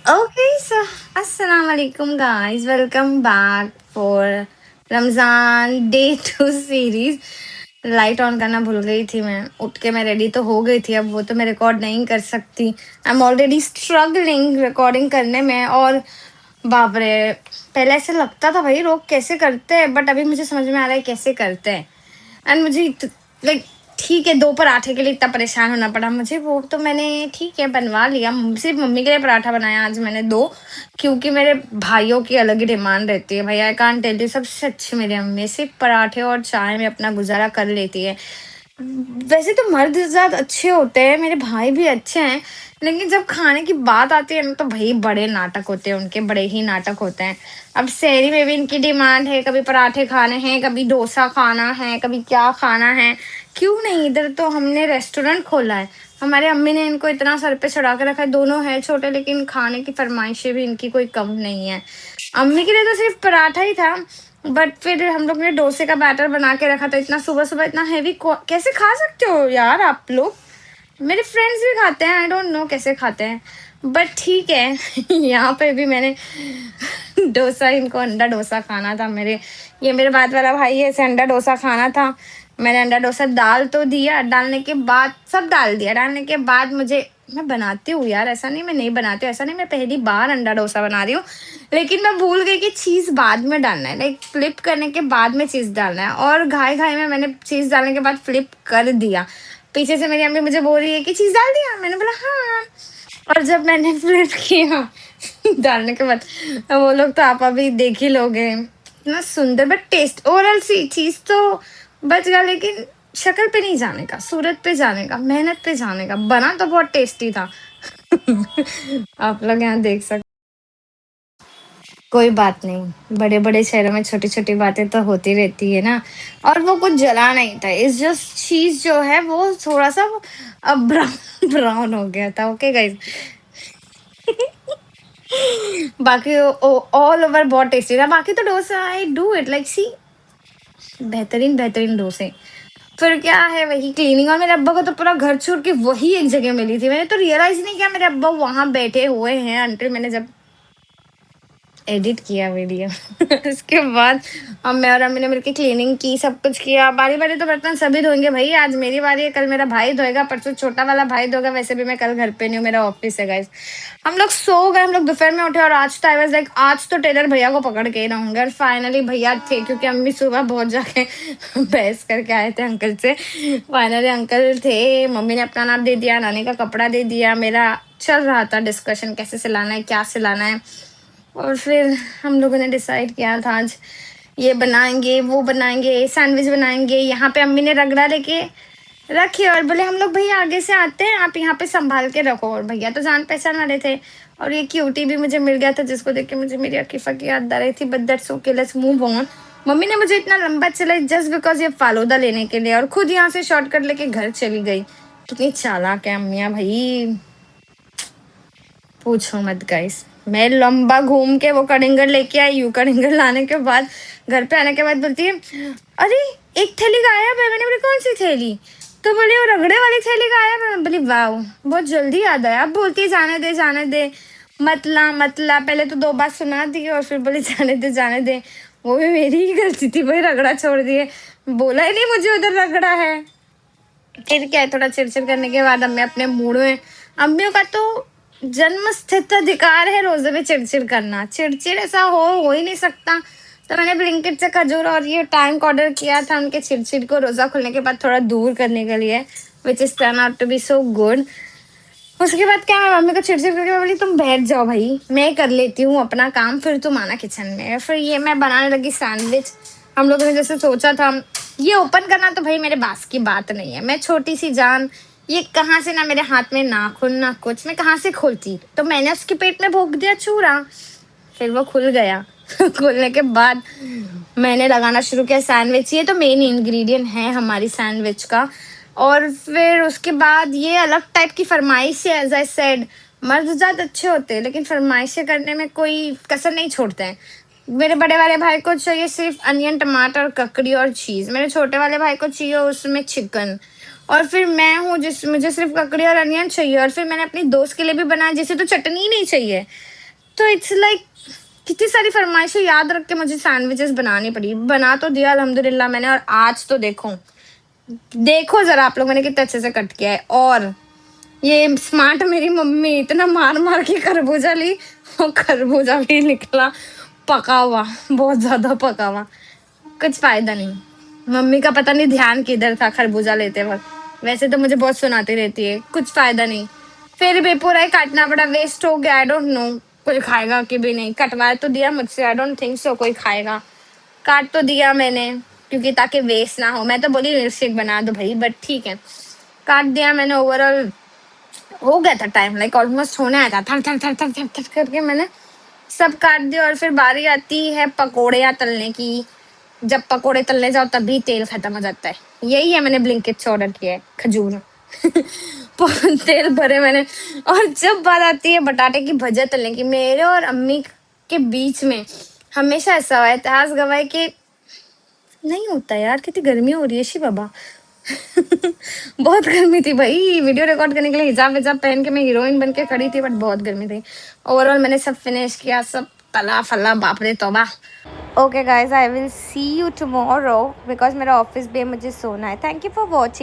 Okay, so Assalamualaikum guys. Welcome back for Ramzan day 2 series. Light on करना भूल गई थी मैं। उठ के मैं रेडी तो हो गई थी, अब वो तो मैं रिकॉर्ड नहीं कर सकती। I am already struggling recording करने में। और बाप रे, पहले ऐसे लगता था भाई लोग कैसे करते हैं, बट अभी मुझे समझ में आ रहा है कैसे करते हैं। एंड मुझे लाइक ठीक है, 2 पराठे के लिए इतना परेशान होना पड़ा मुझे, वो तो मैंने ठीक है बनवा लिया। सिर्फ मम्मी के लिए पराठा बनाया आज मैंने 2, क्योंकि मेरे भाइयों की अलग ही डिमांड रहती है। भैया आई कांट टेल यू, सबसे अच्छी मेरी मम्मी सिर्फ पराठे और चाय में अपना गुजारा कर लेती है। वैसे तो मर्द ज़ात अच्छे होते हैं, मेरे भाई भी अच्छे हैं, लेकिन जब खाने की बात आती है ना तो भाई बड़े नाटक होते हैं उनके, बड़े ही नाटक होते हैं। अब शहरी में भी इनकी डिमांड है, कभी पराठे खाने हैं, कभी डोसा खाना है, कभी क्या खाना है। क्यों नहीं, इधर तो हमने रेस्टोरेंट खोला है। हमारे अम्मी ने इनको इतना सर पे चढ़ा के रखा है, दोनों हैं छोटे लेकिन खाने की फरमाइशें भी इनकी कोई कम नहीं है। अम्मी के लिए तो सिर्फ पराठा ही था, बट फिर हम लोग ने डोसे का बैटर बना के रखा था। इतना सुबह सुबह इतना हैवी कैसे खा सकते हो यार आप लोग। मेरे फ्रेंड्स भी खाते हैं, आई डोंट नो कैसे खाते हैं, बट ठीक है। यहाँ पे भी मैंने डोसा, इनको अंडा डोसा खाना था। ये मेरे बाद वाला भाई है, इसे अंडा डोसा खाना था। मैंने अंडा डोसा डाल तो दिया, डालने के बाद सब डाल दिया। डालने के बाद मुझे, मैं बनाती हूँ यार, ऐसा नहीं मैं नहीं बनाती हूँ, ऐसा नहीं मैं पहली बार अंडा डोसा बना रही हूँ, लेकिन मैं भूल गई कि चीज़ बाद में डालना है। लाइक फ्लिप करने के बाद में चीज़ डालना है, और घाई घाई में मैंने चीज़ डालने के बाद फ्लिप कर दिया। पीछे से मेरी अम्मी मुझे बोल रही है कि चीज़ डाल दिया, मैंने बोला हाँ। और जब मैंने फ्लिप किया डालने के बाद, वो लोग तो आप अभी देख ही लोगे, इतना सुंदर बट टेस्ट, ओवरऑल सी चीज़ तो बच गया, लेकिन शक्ल पे नहीं जाने का, सूरत पे जाने का, मेहनत पे जाने का। बना तो बहुत टेस्टी था। आप लोग यहाँ देख सकते। कोई बात नहीं, बड़े बड़े शहरों में छोटी छोटी बातें तो होती रहती है ना। और वो कुछ जला नहीं था, इस जस्ट चीज जो है वो थोड़ा सा ब्राउन ब्राउन हो गया था। Okay guys. बाकी ऑल ओवर बहुत टेस्टी था। बाकी तो dosa I do it like सी, बेहतरीन बेहतरीन डोसे। फिर क्या है, वही क्लीनिंग। और मेरे अब्बा को तो पूरा घर छोड़ के वही एक जगह मिली थी, मैंने तो रियलाइज नहीं किया मेरे अब्बा वहां बैठे हुए हैं अंटिल मैंने जब एडिट किया वीडियो। उसके बाद अब मैं और अम्मी ने मिलकर क्लीनिंग की, सब कुछ किया। बारी बारी तो बर्तन सभी धोएंगे भाई, आज मेरी बारी है, कल मेरा भाई धोएगा, परसों छोटा वाला भाई धोएगा। वैसे भी मैं कल घर पे नहीं हूँ, मेरा ऑफिस है गाइस। हम लोग सो गए, हम लोग दोपहर में उठे, और आज तो आई वाज लाइक आज तो टेलर भैया को पकड़ के ही रहूंगे। और फाइनली भैया थे, क्योंकि अम्मी सुबह बहुत जाके बहस करके आए थे अंकल से। फाइनली अंकल थे, मम्मी ने अपना नाप दे दिया, नानी का कपड़ा दे दिया। मेरा चल रहा था डिस्कशन कैसे सिलाना है, क्या सिलाना है। और फिर हम लोगों ने डिसाइड किया था आज ये बनाएंगे, वो बनाएंगे, सैंडविच बनाएंगे। यहाँ पे अम्मी ने रगड़ा लेके रखे और बोले हम लोग भैया आगे से आते हैं, आप यहाँ पे संभाल के रखो। और भैया तो जान पहचान वाले थे, और ये क्यूटी भी मुझे मिल गया था, जिसको देख के मुझे मेरी अकीफा की याद आ रही थी। But that's okay, let's move on. Mummy ने मुझे इतना लंबा चला जस्ट बिकॉज ये फालूदा लेने के लिए, और खुद यहाँ से शॉर्टकट लेके घर चली गई। कितनी चालाक है अम्मियाँ भाई, पूछो मत गाइस। मैं लंबा घूम के वो कड़िंगर लेके आई हूँ। कड़िंगर लाने के बाद घर पे आने के बाद बोलती है अरे एक थैली गायब है। मैंने बोली कौन सी थैली, तो बोली वो रगड़े वाली थैली गायब है। मैं बोली वाह, बहुत जल्दी याद आया। अब बोलती है जाने दे जाने दे, मतला मतला। पहले तो 2 बार सुना दी और फिर बोली जाने दे जाने दे। वो भी मेरी ही गलती थी भाई, रगड़ा छोड़ दिए, बोला ही नहीं मुझे उधर रगड़ा है। फिर क्या है, थोड़ा चिड़चिड़ करने के बाद अब मैं अपने मूड में, अम्मियों का तो जन्म स्थित अधिकार है रोजे में चिड़चिड़ करना। चिड़चिड़ ऐसा हो ही नहीं सकता। तो मैंने ब्लिंकिट से खजूर और ये टैंक ऑर्डर किया था उनके चिड़चिड़ को रोजा खुलने के बाद थोड़ा दूर करने के लिए, which is turn out to be so good. उसके बाद क्या, मैं मम्मी को चिड़चिड़ करके बोली तुम बैठ जाओ भाई, मैं कर लेती हूँ अपना काम, फिर तुम आना किचन में। फिर ये मैं बनाने लगी सैंडविच। हम लोगों ने जैसे सोचा था, ये ओपन करना तो भाई मेरे बास की बात नहीं है। मैं छोटी सी जान, ये कहाँ से, ना मेरे हाथ में नाखून ना कुछ, मैं कहाँ से खोलती। तो मैंने उसके पेट में भोग दिया चूरा, फिर वो खुल गया। खुलने के बाद मैंने लगाना शुरू किया सैंडविच। ये तो मेन इंग्रेडिएंट है हमारी सैंडविच का। और फिर उसके बाद ये अलग टाइप की फरमाइश है। एज आई सेड, मर्द ज़ात अच्छे होते हैं लेकिन फरमाइशें करने में कोई कसर नहीं छोड़ते हैं। मेरे बड़े वाले भाई को चाहिए सिर्फ अनियन टमाटर ककड़ी और चीज़, मेरे छोटे वाले भाई को चाहिए उसमें चिकन। और फिर मैं हूँ जिस मुझे सिर्फ ककड़ी और अनियन चाहिए, और फिर मैंने अपनी दोस्त के लिए भी बनाया जिसे तो चटनी ही नहीं चाहिए। तो इट्स लाइक कितनी सारी फरमाइशें याद रख के मुझे सैंडविचेस बनानी पड़ी। बना तो दिया अल्हम्दुलिल्लाह मैंने, और आज तो देखो ज़रा आप लोग मैंने कितने अच्छे से कट किया है। और ये स्मार्ट मेरी मम्मी इतना मार मार के खरबूजा ली, वो खरबूजा भी निकला पका हुआ, बहुत ज़्यादा पका हुआ। कुछ फ़ायदा नहीं। मम्मी का पता नहीं ध्यान किधर था खरबूजा लेते वक्त। वैसे तो मुझे बहुत सुनाती रहती है, कुछ फ़ायदा नहीं। फिर भी पूरा ही काटना पड़ा, वेस्ट हो गया। आई डोंट नो कोई खाएगा कि भी नहीं। कटवा तो दिया मुझसे, आई डोंट थिंक सो कोई खाएगा। काट तो दिया मैंने क्योंकि ताकि वेस्ट ना हो। मैं तो बोली मिल्क शेक बना दो भाई, बट ठीक है, काट दिया मैंने। ओवरऑल हो गया था टाइम, लाइक ऑलमोस्ट होने आया था। थर थर थर थर थर थर करके मैंने सब काट दिया। और फिर बारी आती है पकोड़े तलने की। जब पकोड़े तलने जाओ तभी तेल खत्म हो जाता है। यही है मैंने ब्लिंकिट से ऑर्डर किया है, खजूर। तेल भरे मैंने। और जब बात आती है बटाटे की भजिया तलने की, मेरे और अम्मी के बीच में हमेशा ऐसा हुआ है, इतिहास गवाह कि नहीं होता यार। कितनी गर्मी हो रही है शी बाबा। बहुत गर्मी थी भाई। वीडियो रिकॉर्ड करने के लिए हिजाब विजाब पहन के मैं हीरोइन बन के खड़ी थी, बट बहुत गर्मी थी। ओवरऑल मैंने सब फिनिश किया, सब तला फला, बाप रे तौबा। Okay guys, I will see you tomorrow because मेरा ऑफिस भी है, मुझे सोना है। Thank you for watching.